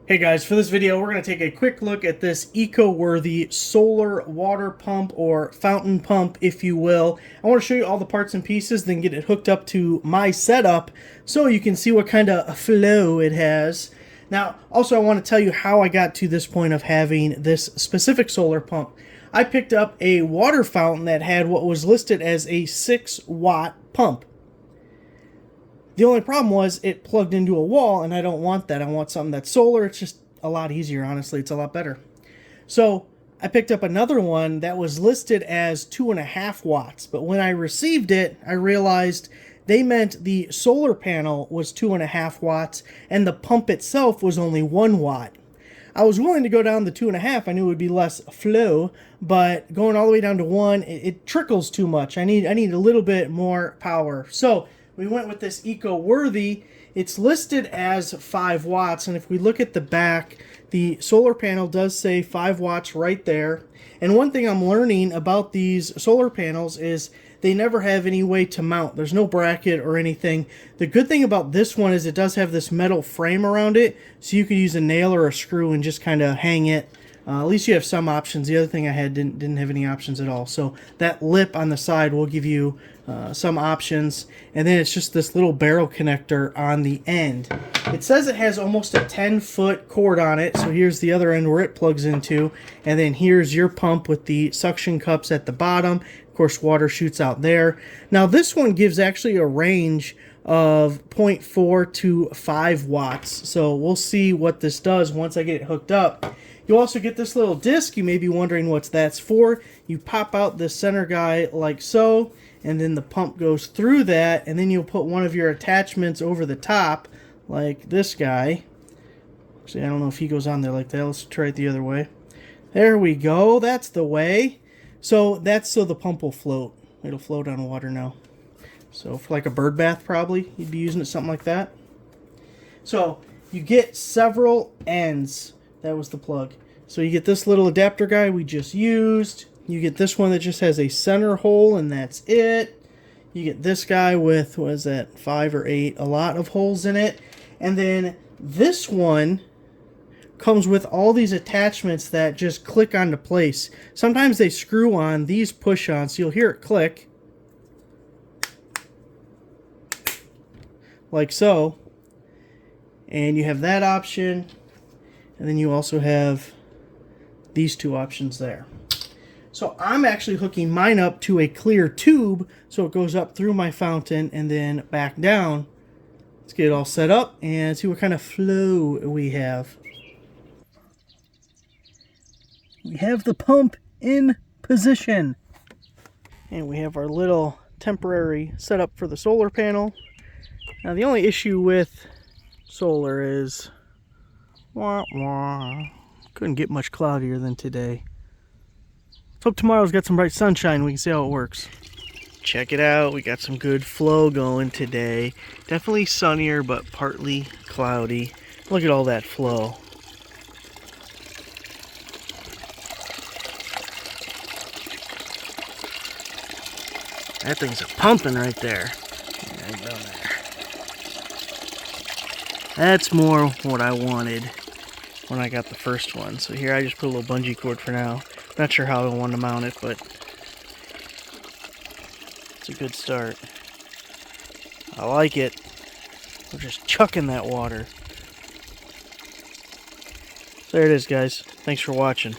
Hey guys, for this video we're going to take a quick look at this eco-worthy solar water pump or fountain pump, if you will. I want to show you all the parts and pieces, then get it hooked up to my setup so you can see what kind of flow it has. Now, also I want to tell you how I got to this point of having this specific solar pump. I picked up a water fountain that had what was listed as a 6-watt pump. The only problem was it plugged into a wall, and I don't want that. I want something that's solar. It's just a lot easier, honestly. It's a lot better. So I picked up another one that was listed as 2.5 watts. But when I received it, I realized they meant the solar panel was 2.5 watts, and the pump itself was only 1 watt. I was willing to go down to 2.5. I knew it would be less flow, but going all the way down to 1, it trickles too much. I need a little bit more power. So we went with this eco-worthy. It's listed as 5 watts, and if we look at the back, the solar panel does say 5 watts right there. And one thing I'm learning about these solar panels is they never have any way to mount. There's no bracket or anything. The good thing about this one is it does have this metal frame around it, so you could use a nail or a screw and just kind of hang it. At least you have some options. The other thing I had didn't have any options at all. So that lip on the side will give you some options. And then it's just this little barrel connector on the end. It says it has almost a 10-foot cord on it. So here's the other end where it plugs into. And then here's your pump with the suction cups at the bottom. Of course, water shoots out there. Now this one gives actually a range of 0.4 to 5 watts. So we'll see what this does once I get it hooked up. You also get this little disc. You may be wondering what that's for. You pop out the center guy like so, and then the pump goes through that, and then you'll put one of your attachments over the top, like this guy. Actually, I don't know if he goes on there like that. Let's try it the other way. There we go. That's the way. So that's so the pump will float. It'll float on water now. So for like a bird bath, probably, you'd be using it something like that. So you get several ends. That was the plug. So you get this little adapter guy we just used. You get this one that just has a center hole, and that's it. You get this guy with, what is that, 5 or 8, a lot of holes in it. And then this one comes with all these attachments that just click onto place. Sometimes they screw on, these push on, so you'll hear it click. Like so. And you have that option. And then you also have these two options there. So I'm actually hooking mine up to a clear tube so it goes up through my fountain and then back down. Let's get it all set up and see what kind of flow we have. We have the pump in position. And we have our little temporary setup for the solar panel. Now the only issue with solar is couldn't get much cloudier than today. Let's hope tomorrow's got some bright sunshine. We can see how it works. Check it out. We got some good flow going today. Definitely sunnier, but partly cloudy. Look at all that flow. That thing's a pumping right there. Right down there. That's more what I wanted when I got the first one. So here I just put a little bungee cord for now. Not sure how I want to mount it, but it's a good start. I like it. We're just chucking that water. There it is, guys. Thanks for watching.